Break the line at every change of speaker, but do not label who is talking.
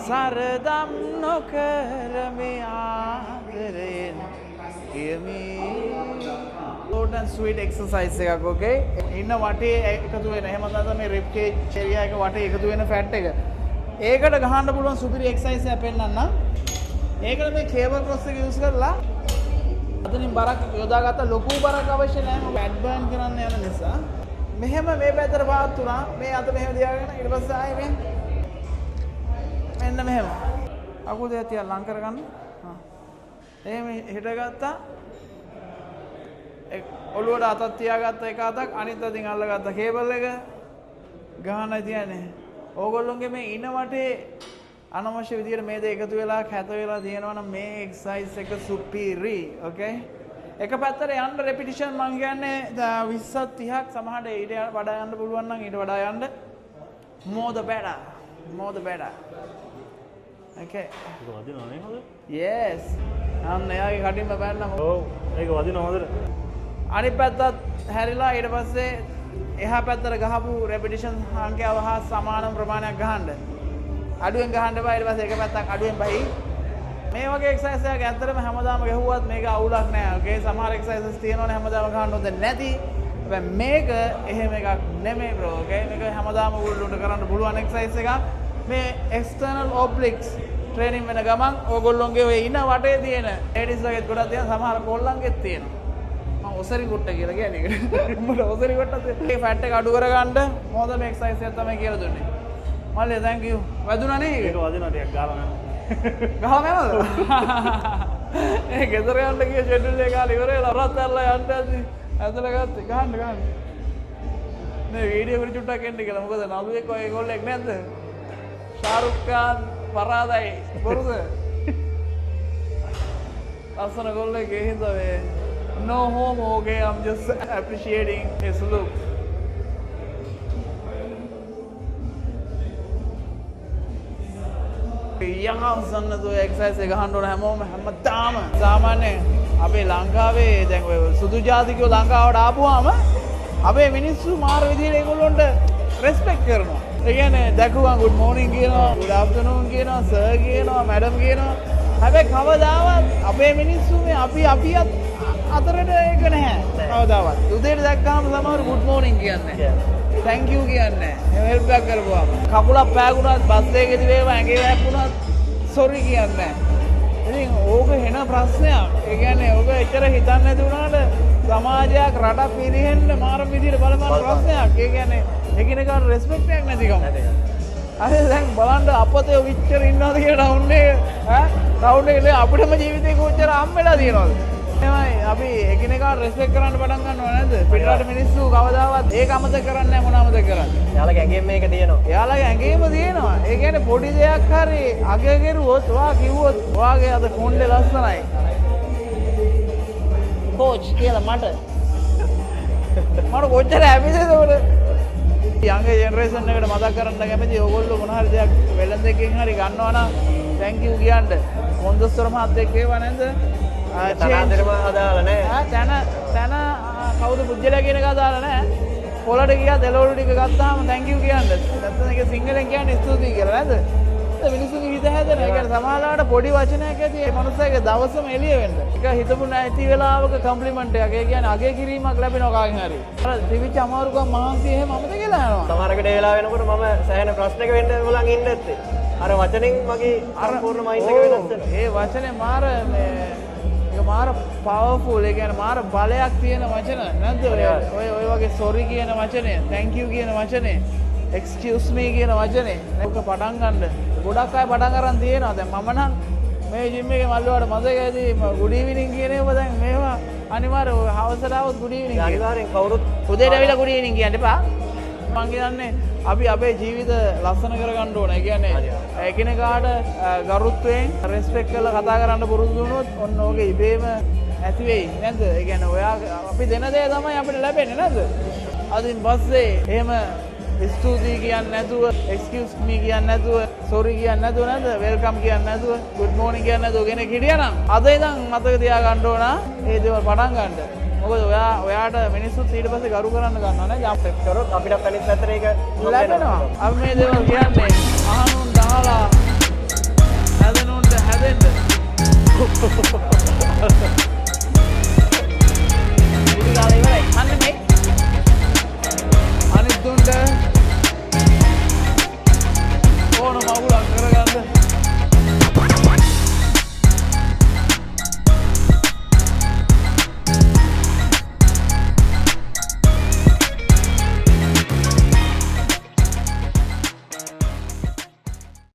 සරදම් නොකර මේ ආදරයෙන් කියමි. short and sweet exercise එකක් okay. ඉන්න වටේ එකතු වෙන එහෙම නැත්නම් මේ rib cage area එක වටේ එකතු වෙන fat එක. ඒකට ගහන්න පුළුවන් සුපිරි exercise එකක් පෙන්නන්නම්. ඒකට මේ cable cross එක use කරලා අතනින් බරක් යොදාගත්ත ලොකු බරක් අවශ්‍ය නැහැ. මොකද fat burn කරන්න යන නිසා. මෙහෙම මේ පැත්තට පාත් තුනා මේ අත මෙහෙම තියාගෙන ඊට පස්සේ ආයේ මෙන්න මෙහෙම අකුල් දෙක තියා ලං කරගන්න. එහෙම හිටගත්තා. ඔළුවට අතක් තියාගත්ත එක අතක් අනිත් අතින් අල්ලගත්ත කේබල් එක ගහන්න තියන්නේ. ඕගොල්ලෝගේ මේ ඉන වටේ අනවශ්‍ය විදියට මේ දෙක එකතු වෙලා කැත වෙලා තියෙනවා නම් මේ එක්සර්සයිස් එක සුපිරි. ඕකේ. එක පැත්තට යන්න රෙපිටිෂන් මං කියන්නේ 20ක් 30ක් සමහරට ඊට වඩා යන්න පුළුවන් නම් ඊට වඩා යන්න more the better. Okay.
ඒක වදිනව නේ හොඳ?
Yes. අන්න එයාගේ කටින්ම බැලනම.
ඔව්. ඒක වදිනව හොඳට.
අනිත් පැත්තත් හැරිලා ඊට පස්සේ එහා පැත්තට ගහපු රෙපිටිෂන් සංඛ්‍යාව හා සමාන ප්‍රමාණයක් ගහන්න. අඩුවෙන් ගහන්න බෑ ඊට පස්සේ එක පැත්තක් අඩුවෙන් බහි. මේ වගේ එක්සර්සයිස් එකක් ඇත්තටම හැමදාම ගහුවත් මේක අවුලක් නෑ. ඕකේ සමහර එක්සර්සයිසස් තියෙනවනේ හැමදාම ගහන්න හොඳ නැති. හැබැයි මේක එහෙම එකක් නෙමෙයි බ්‍රෝ. ඕකේ මේක හැමදාම උඩට කරන්න පුළුවන් එක්සර්සයිස් එකක්. මේ external obliques training වෙන ගමන් ඕගොල්ලොන්ගේ ඔය ඉන වටේ තියෙන ladies ලගෙත් ගොඩක් තියෙන සමහර කොල්ලන්ගෙත් තියෙනවා. මම ඔසරි කුට්ට කියලා කියන්නේ ඒකට. උඹට ඔසරි කුට්ටත් මේ fat එක අඩු කරගන්න මොකද මේ එක්සර්සයිස් එක තමයි කියලා දුන්නේ. මල්ලේ thank you. වැදුනා නේ ඒක?
ඒක වදිනවා ටිකක් ගාලා යනවා.
ගහම යනවද? ඒ ගෙදර යන්න ගිය ෂෙඩියුල් එක ගාලා ඉවර වෙලා රත් ඇරලා යන්න ඇද්දි ඇදලා ගත්තේ ගහන්න. මේ වීඩියෝ එකට චුට්ටක් එන්න කියලා. මොකද නළුවෙක් ඔය ඒගොල්ලෙක් නැද්ද? ශාරුක් ખાන් පරාදයි බොරුද? අසන ගොල්ලෙක් ඒ හින්දා මේ no homo okay I'm just appreciating his look. යහසන්න දෝ එක්සර්සයිස් එක ගහන්න ඕන හැමෝම හැමදාම. සාමාන්‍යයෙන් අපේ ලංකාවේ දැන් ඔය සුදු ජාතිකයෝ ලංකාවට ආපුවාම අපේ මිනිස්සු මාර විදිහට ඒගොල්ලොන්ට රෙස්පෙක්ට් කරනවා. ඒ කියන්නේ දැකුවා good morning කියනවා, good afternoon කියනවා, sir කියනවා, madam කියනවා. හැබැයි කවදාවත් අපේ මිනිස්සු මේ අපි අතරට ඒක නැහැ. කවදාවත්. උදේට දැක්කම සමහර good morning කියන්නේ නැහැ. thank you කියන්නේ නැහැ. help එකක් කරපුවාම. කකුලක් පෑගුණත් බස් එකේදී වේවා ඇඟේ වැප්පුණත් sorry කියන්නේ නැහැ. ඉතින් ඕක වෙන ප්‍රශ්නයක්. ඒ කියන්නේ ඕක එච්චර හිතන්නේ නැති වුණාට සමාජයක් රටක් පිරිහෙන්න මාර විදිහට බලපාන ප්‍රශ්නයක්. ඒ කියන්නේ එකිනෙකාට රෙස්පෙක්ට් එකක් නැතිකම. අර දැන් බලන්න අපතේ විච්චර ඉන්නවද කියලා ටවුන් එකේ අපිටම ජීවිතේ කොච්චර හම්බෙලා තියෙනවද? එහෙමයි අපි එකිනෙකාට රෙස්පෙක්ට් කරන්න පටන් ගන්නව නැද්ද? පිටරට මිනිස්සු කවදාවත් ඒක අමතක කරන්නේ නැහැ මොන අමතක කරන්නේ.
එයාලගේ ඇඟෙන් මේක තියෙනවා.
එයාලගේ ඇඟේම තියෙනවා. ඒ කියන්නේ පොඩි දෙයක් හරි අගය කෙරුවොත් ඔයා කිව්වොත් ඔයාගේ අද කොණ්ඩේ ලස්සනයි. කෝච් කියලා මට කොච්චර හැපිද ඒකට? යංග ජෙනරේෂන් එකට මතක් කරන්න කැමති ඔයගොල්ලෝ මොන හරි දෙයක් වෙළඳෙකින් හරි ගන්නවා නම් thank you කියන්න. මොන්දස්තර මහත්තයෙක් වේවා නැන්ද?
තනදෙරම අදාළ නැහැ.
තන කවුද පුජ්‍යලා කියන එක අදාළ නැහැ. පොළට ගියා දෙලොළු ටික ගත්තාම thank you කියන්න. නැත්නම් ඒක සිංහලෙන් කියන්නේ ස්තුතියි කියලා නේද? මිනිස්සුන්ගේ හිත හැදෙන. ඒ කියන්නේ සමහරවිට පොඩි වචනයක් ඇති ඒ මනුස්සයාගේ දවසම එළිය වෙන්න. ඒක හිතපු නැති වෙලාවක කම්ප්ලිමන්ට් එකක්. ඒ කියන්නේ අගය කිරීමක් ලැබෙනවා කාගෙන් හරි. අර තිබිච්ච අමාරුකම් මහන්සිය එහෙම අමතක වෙලා යනවා.
සමහරකට ඒ වෙලාව වෙනකොට මම සෑහෙන ප්‍රශ්නක වෙන්න ඕලන් ඉන්න ඇත්තේ. අර වචනෙන් මගේ සම්පූර්ණ මයින්ඩ් එක වෙනස් වෙනවා.
ඒ වචනේ මාර මේ ඒක මාර පවර්ෆුල්. ඒ කියන්නේ මාර බලයක් තියෙන වචන නැද්ද? ඔය වගේ sorry කියන වචනේ, thank you කියන වචනේ, excuse me කියන වචනේ. ඒක පටන් ගන්න ගොඩක් අය පටන් අරන් තියෙනවා. දැන් මම නම් මේ ජිම් එකේ මල්ලුවාට මතක ඇති good evening කියන ඒවා දැන් මේවා අනිවාර්යයෙන් හවසට આવොත් good evening කියන.
අනිවාර්යෙන් කවුරුත්
උදේට ඇවිල්ලා good evening කියන්න එපා. මං කියන්නේ අපි අපේ ජීවිත ලස්සන කරගන්න ඕන. ඒ කියන්නේ එකිනෙකාට ගරුත්වයෙන් රෙස්පෙක්ට් කරලා කතා කරන්න පුරුදු වුණොත් ඔන්න ඕකේ ඉබේම ඇති වෙයි නේද? ඒ කියන්නේ ඔයා අපි දෙන දේ තමයි අපිට ලැබෙන්නේ නේද? අදින් පස්සේ එහෙම ස්තුතියි කියන්නේ නැතුව, excuse me කියන්නේ නැතුව, sorry කියන්නේ නැතුව නේද? welcome කියන්නේ නැතුව, good morning කියන්නේ නැතුව කෙනෙක් හිටියනම් අද ඉඳන් මතක තියාගන්න ඕන මේ දේවල් පටන් ගන්න. මොකද ඔයාට මිනිස්සුත් ඊට පස්සේ ගරු කරන්න ගන්නවා නේද? අපිට කරොත් අපිට අනිත් පැත්තට ඒක ලැබෙනවා. අපි මේ දේවල් කියන්නේ අහනුන් දාලා